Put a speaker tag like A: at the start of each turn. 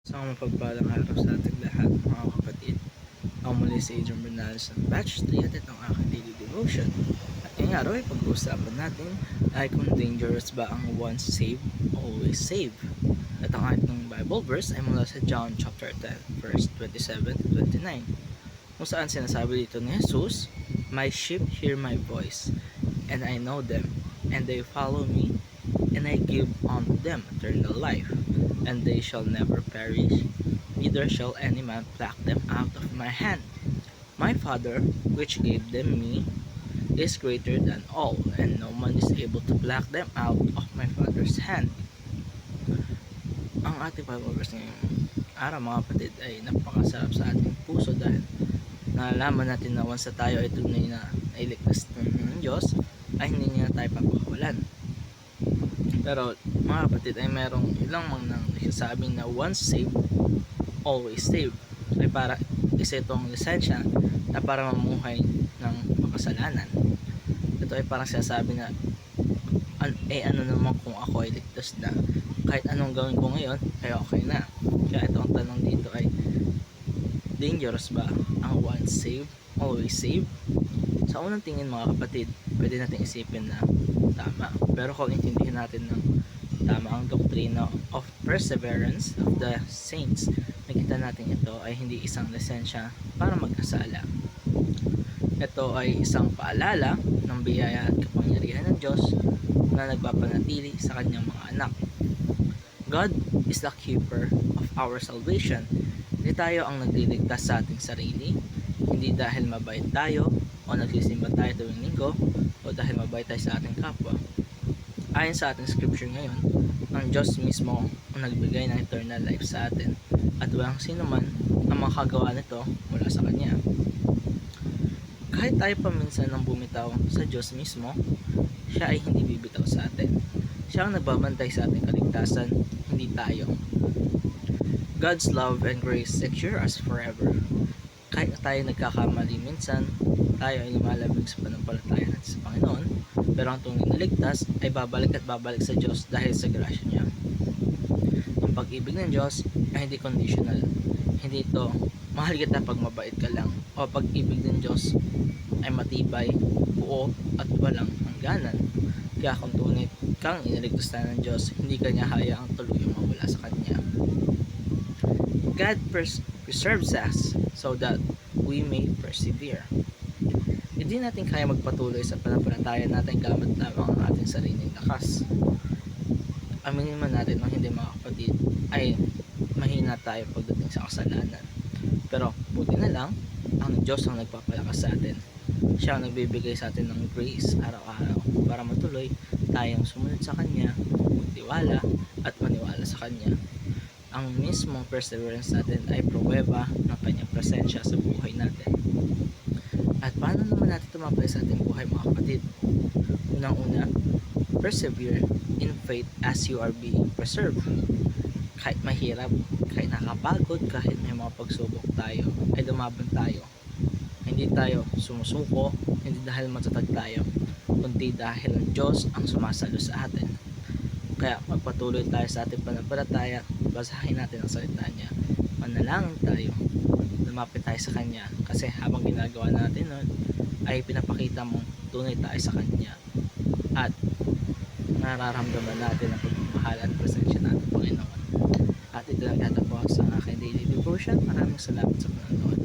A: Isang mapagpalang araw sa ating lahat, mga kapatid. Ako muli si Adrian Bernales ng Batch 3 at itong aking daily devotion. At ngayong araw ay pag-uusapan natin ay kung dangerous ba ang once saved, always save. At ang ating Bible verse ay mula sa John chapter 10, verse 27 to 29. Kung saan sinasabi dito ni Jesus, "My sheep hear my voice, and I know them, and they follow me, and I give unto them eternal life, and they shall never perish, neither shall any man pluck them out of my hand. My Father, which gave them me, is greater than all, and no man is able to pluck them out of my Father's hand." Ang ating Bible verse ngayong araw, mga kapatid, ay napakasarap sa ating puso dahil nalalaman natin na once na tayo ay tunay na iligtas ng Diyos, ay hindi niya tayo papakawalan. Pero mga kapatid, ay merong ilang mga nagsasabing na once saved, always saved. Ay para isa itong lisensya na para mamuhay ng makasalanan. Ito ay parang sinasabi na ano naman kung ako ay ligtas na, kahit anong gawin ko ngayon ay okay na. Kaya ito ang tanong dito ay, dangerous ba ang once saved, always saved? Sa unang tingin, mga kapatid, pwede natin isipin na tama. Pero kung intindihin natin ng tama ang doktrina of perseverance of the saints, nakita natin ito ay hindi isang lisensya para magkasala. Ito ay isang paalala ng biyaya at kapangyarihan ng Diyos na nagpapanatili sa kanyang mga anak. God is the keeper of our salvation. Hindi tayo ang nagliligtas sa ating sarili, hindi dahil mabait tayo o nagsisimba tayo tuwing linggo o dahil mabait tayo sa ating kapwa. Ayon sa ating scripture ngayon, ang Diyos mismo ang nagbigay ng eternal life sa atin at walang sino man ang makagawa nito mula sa Kanya. Kahit tayo paminsan nang bumitaw sa Diyos mismo, Siya ay hindi bibitaw sa atin. Siya ang nagbabantay sa ating kaligtasan, hindi tayo. God's love and grace secure us forever. Kahit tayo nagkakamali minsan, tayo ay lumalabig sa pananampalataya natin sa Panginoon, pero ang tunay na ligtas ay babalik at babalik sa Diyos dahil sa grasya niya. Ang pag-ibig ng Diyos ay hindi conditional. Hindi ito, mahal kita pag mabait ka lang, o pag-ibig ng Diyos ay matibay, buo at walang hangganan. Kaya kung tunay kang iniligtas na ng Diyos, hindi kanya hayaang tuluyang mawala sa Kanya. God preserves us so that we may persevere. Hindi natin kaya magpatuloy sa pananampalataya natin gamit lamang ang ating sariling lakas. Aminin man natin o hindi, mga kapatid, ay mahina tayo pagdating sa kasalanan. Pero buti na lang, ang Diyos ang nagpapalakas sa atin. Siya ang nagbibigay sa atin ng grace araw-araw para matuloy tayong sumunod sa Kanya, magtiwala at maniwala sa Kanya. Ang mismong perseverance natin ay pruweba ng Kanyang presensya sa buhay natin. At paano naman natin tumapay sa ating buhay, mga kapatid? Unang-una, persevere in faith as you are being preserved. Kahit mahirap, kahit nakapagod, kahit may mga pagsubok tayo, ay lumaban tayo. Hindi tayo sumusuko, hindi dahil matatag tayo, kundi dahil ang Diyos ang sumasalo sa atin. Kaya magpatuloy tayo sa ating pananampalataya, basahin natin ang salita niya, manalangin tayo, lumapit tayo sa Kanya, kasi habang ginagawa natin nun, ay pinapakita mong tunay tayo sa Kanya at nararamdaman natin ang pagmamahal at presensya natin, Panginoon. At ito lang yata po sa aking daily devotion. Maraming salamat sa panonood.